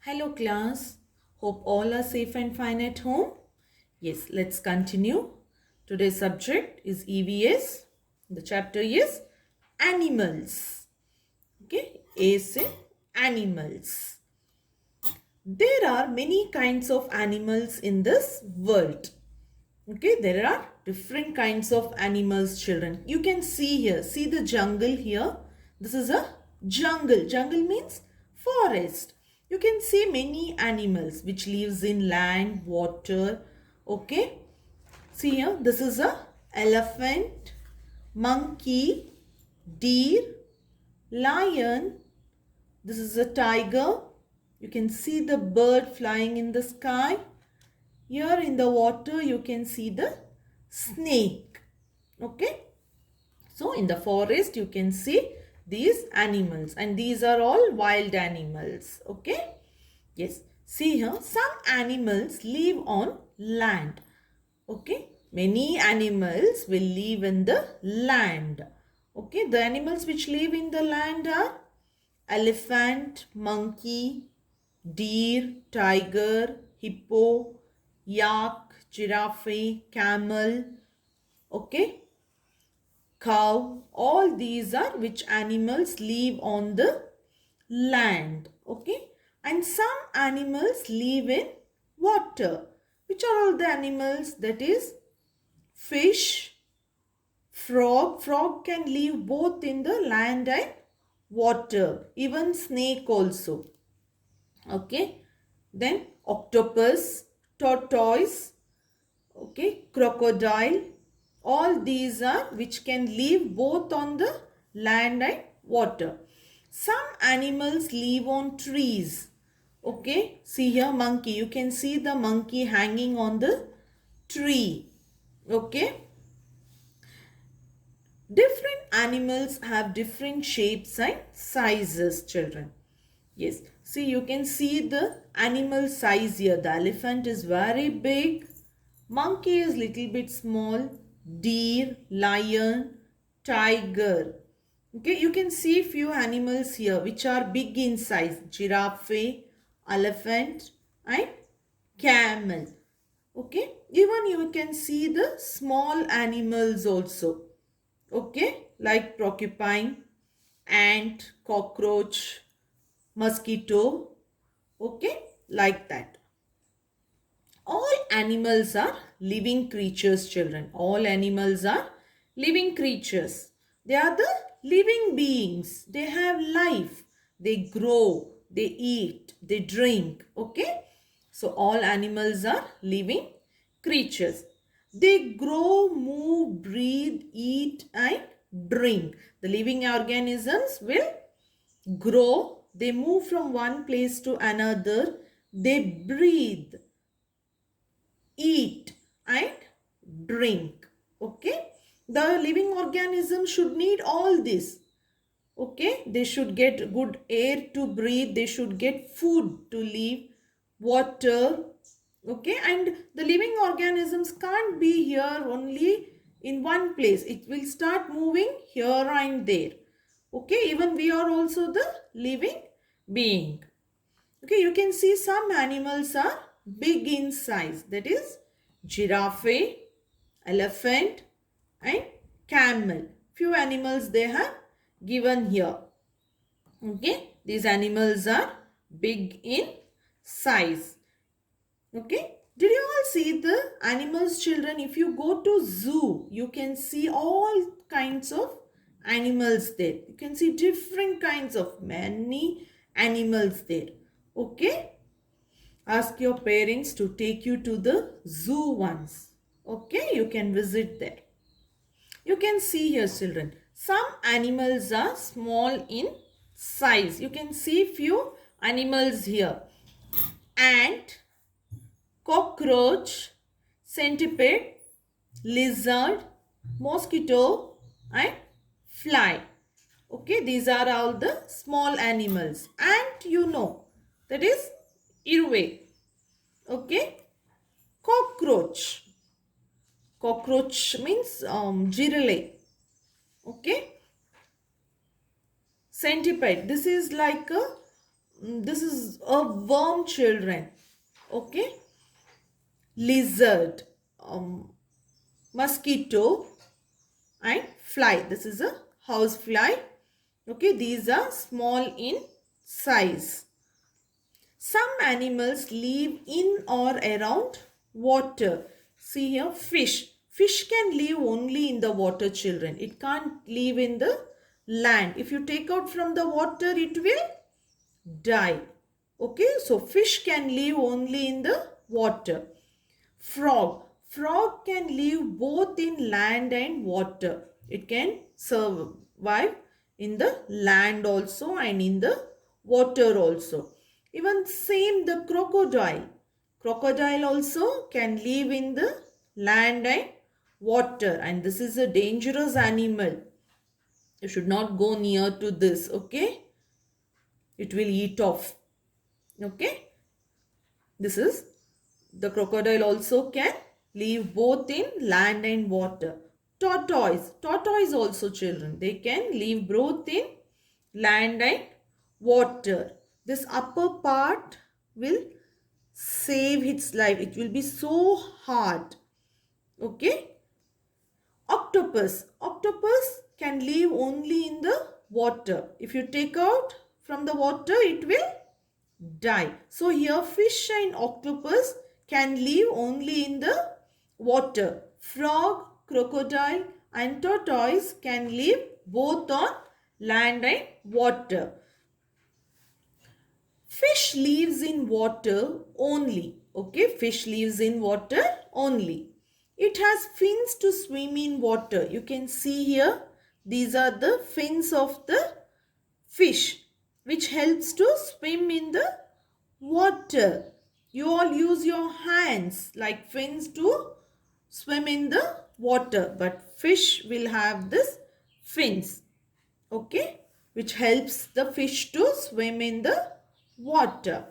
Hello class, hope all are safe and fine at home. Yes, let's continue. Today's subject is EVS. The chapter is animals. Okay, A is in animals. There are many kinds of animals in this world. Okay, there are different kinds of animals, children. You can see here, see the jungle here. This is a jungle. Jungle means forest. You can see many animals which lives in land, water. Okay, see here, this is a elephant, monkey, deer, lion. This is a tiger. You can see the bird flying in the sky. Here in the water, you can see the snake. Okay. So, in the forest, you can see these animals. And these are all wild animals. Okay. Yes. See here, some animals live on land. Okay. Many animals will live in the land. Okay. The animals which live in the land are elephant, monkey, deer, tiger, hippo, yak, giraffe, camel, okay, cow. All these are which animals live on the land, okay. And some animals live in water. Which are all the animals? That is fish, frog. Frog can live both in the land and water. Even snake also. Okay. Then octopus, tortoise, okay, crocodile. All these are which can live both on the land and water. Some animals live on trees. Okay, see here monkey. You can see the monkey hanging on the tree. Okay. Different animals have different shapes and sizes, children. Yes, see you can see the animal size here. The elephant is very big. Monkey is little bit small. Deer, lion, tiger. Okay, you can see few animals here which are big in size. Giraffe, elephant and camel. Okay, even you can see the small animals also. Okay, like porcupine, ant, cockroach, mosquito. Okay, like that. All animals are living creatures, children. All animals are living creatures. They are the living beings. They have life. They grow, they eat, they drink. Okay, so all animals are living creatures. They grow, move, breathe, eat and drink. The living organisms will grow. They move from one place to another. They breathe, eat and drink. Okay, the living organism should need all this. Okay, they should get good air to breathe. They should get food to live, water. Okay, and the living organisms can't be here only in one place. It will start moving here and there. Okay, even we are also the living being. Okay, you can see some animals are big in size. That is giraffe, elephant and camel. Few animals they have given here. Okay, these animals are big in size. Okay, did you all see the animals, children? If you go to zoo, you can see all kinds of animals there. You can see different kinds of many animals there. Okay, ask your parents to take you to the zoo once. Okay, you can visit there. You can see here, children, some animals are small in size. You can see few animals here. Ant, cockroach, centipede, lizard, mosquito and fly. Okay, these are all the small animals. Ant, you know, that is irwe. Okay, cockroach. Cockroach means jirale. Okay, centipede. This is like a this is a worm, children. Okay, lizard, mosquito, and fly. This is a house fly. Okay, these are small in size. Some animals live in or around water. See here, fish. Fish can live only in the water, children. It can't live in the land. If you take out from the water, it will die. Okay, so fish can live only in the water. Frog. Frog can live both in land and water. It can survive in the land also and in the water also. Even same the crocodile. Crocodile also can live in the land and water, and this is a dangerous animal. You should not go near to this, okay? It will eat off. Okay? This is the crocodile also can live both in land and water. Tortoise. Tortoise also, children. They can live both in land and water. This upper part will save its life. It will be so hard. Okay. Octopus. Octopus can live only in the water. If you take out from the water, it will die. So here fish and octopus can live only in the water. Frog, crocodile and tortoise can live both on land and water. Fish lives in water only. Okay, fish lives in water only. It has fins to swim in water. You can see here, these are the fins of the fish, which helps to swim in the water. You all use your hands like fins to swim in the water, but fish will have this fins, okay, which helps the fish to swim in the water.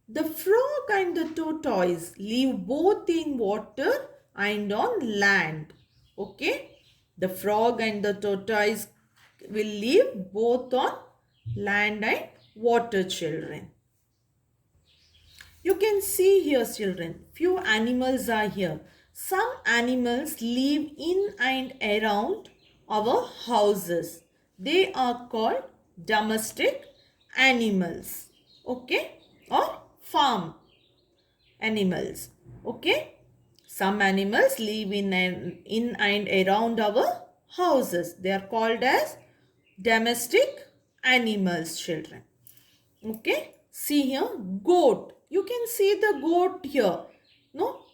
The frog and the tortoise live both in water and on land. Okay, the frog and the tortoise will live both on land and water, children. You can see here, children, few animals are here. Some animals live in and around our houses. They are called domestic animals. Okay, or farm animals. Okay, some animals live in and around our houses. They are called as domestic animals, children. Okay, see here, goat. You can see the goat here. No,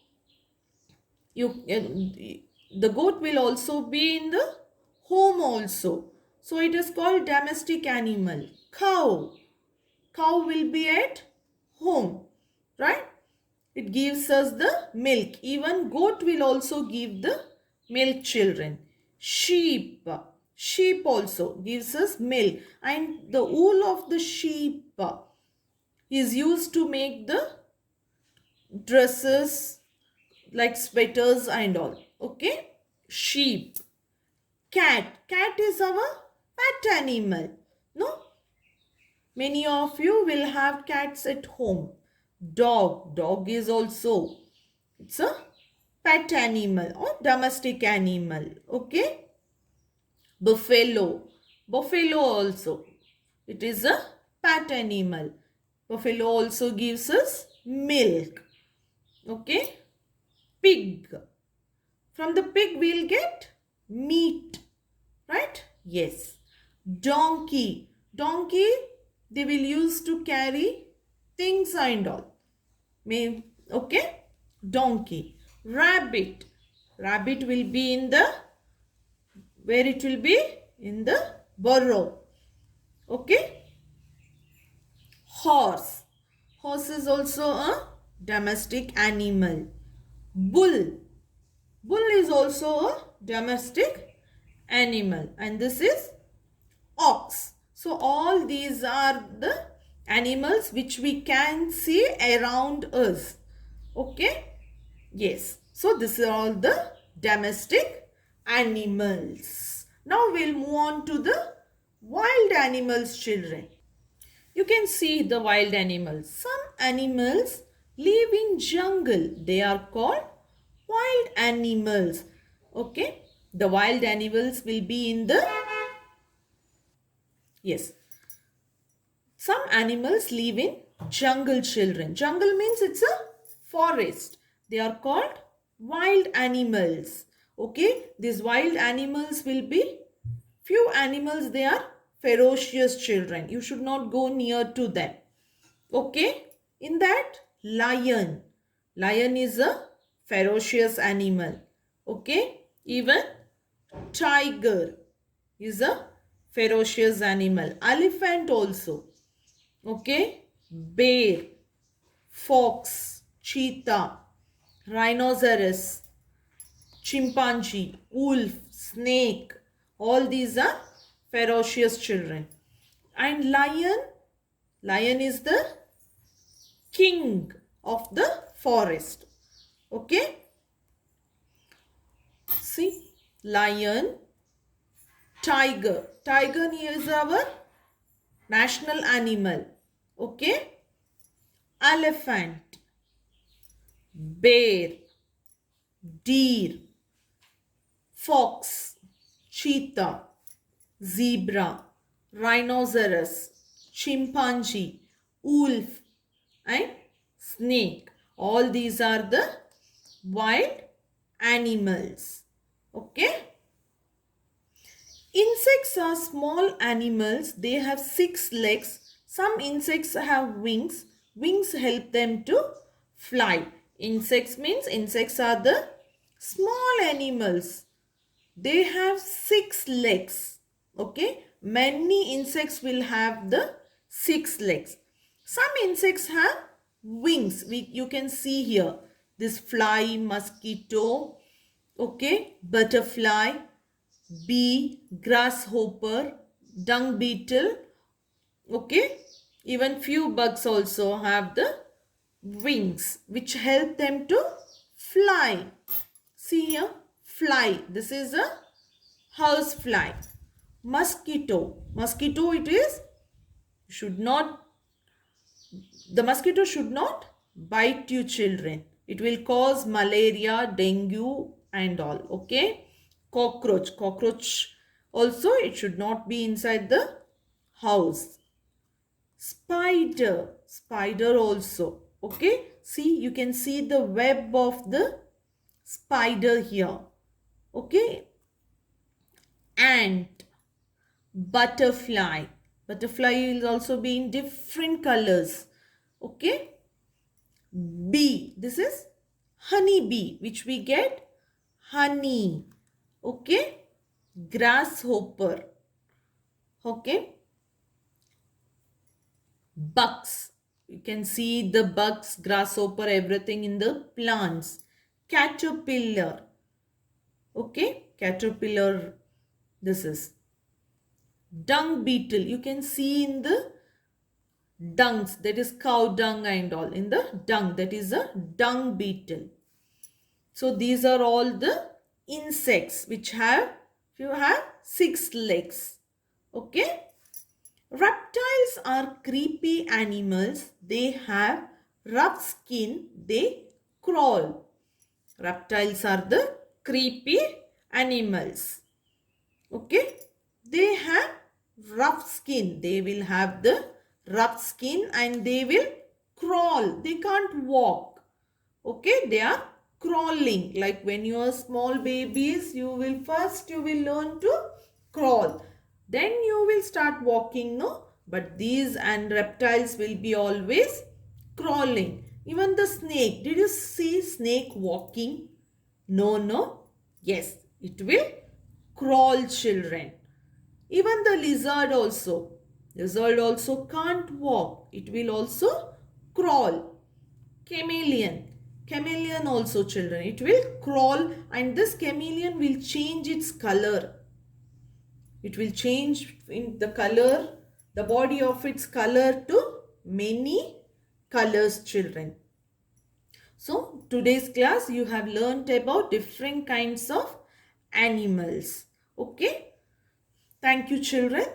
the goat will also be in the home also. So it is called domestic animal. Cow. Cow will be at home, right? It gives us the milk. Even goat will also give the milk, children. Sheep. Sheep also gives us milk. And the wool of the sheep is used to make the dresses like sweaters and all. Okay. Sheep. Cat. Cat is our pet animal. No? Many of you will have cats at home. Dog. Dog is also, it's a pet animal or domestic animal. Okay. Buffalo. Buffalo also, it is a pet animal. Buffalo also gives us milk. Okay. Pig. From the pig we'll get meat. Right? Yes. Donkey. Donkey, they will use to carry things and all. Okay. Donkey. Rabbit. Rabbit will be in the, where it will be? In the burrow. Okay. Horse. Horse is also a domestic animal. Bull. Bull is also a domestic animal. And this is ox. So all these are the animals which we can see around us. Okay. Yes. So this is all the domestic animals. Now we'll move on to the wild animals, children. You can see the wild animals. Some animals live in jungle. They are called wild animals. Okay. The wild animals will be in the, yes. Some animals live in jungle, children. Jungle means it's a forest. They are called wild animals. Okay. These wild animals will be, few animals, they are ferocious, children. You should not go near to them. Okay. In that, lion. Lion is a ferocious animal. Okay. Even tiger is a ferocious animal. Elephant also. Okay. Bear, fox, cheetah, rhinoceros, chimpanzee, wolf, snake. All these are ferocious, children. And lion, lion is the king of the forest. Okay. See, lion, tiger. Tiger is our national animal. Okay. Elephant, bear, deer, fox, cheetah, zebra, rhinoceros, chimpanzee, wolf and snake. All these are the wild animals. Okay. Insects are small animals. They have 6 legs. Some insects have wings. Wings help them to fly. Insects means insects are the small animals. They have 6 legs. Okay. Many insects will have the 6 legs. Some insects have wings. You can see here. This fly, mosquito, okay, butterfly, bee, grasshopper, dung beetle, okay. Even few bugs also have the wings which help them to fly. See here, fly. This is a house fly. Mosquito. Mosquito it is, should not, the mosquito should not bite you, children. It will cause malaria, dengue and all. Okay. Cockroach. Cockroach also, it should not be inside the house. Spider. Spider also. Okay. See, you can see the web of the spider here. Okay. Ant. Butterfly. Butterfly will also be in different colors. Okay. Bee. This is honey bee, which we get honey. Okay. Grasshopper. Okay. Bugs. You can see the bugs, grasshopper, everything in the plants. Caterpillar. Okay. Caterpillar. This is dung beetle. You can see in the dungs, that is cow dung and all, in the dung, that is a dung beetle. So these are all the insects which have, you have 6 legs. Okay. Reptiles are creepy animals. They have rough skin. They crawl. Reptiles are the creepy animals. Okay. They have rough skin. They will have the rough skin and they will crawl. They can't walk. Okay. They are crawling. Like when you are small babies, you will learn to crawl. Then you will start walking, no? But these and reptiles will be always crawling. Even the snake. Did you see snake walking? No, no. Yes, it will crawl, children. Even the lizard also. Lizard also can't walk. It will also crawl. Chameleon. Chameleon also, children. It will crawl and this chameleon will change its color. It will change in the color, the body of its color to many colors, children. So, today's class you have learnt about different kinds of animals. Okay. Thank you, children.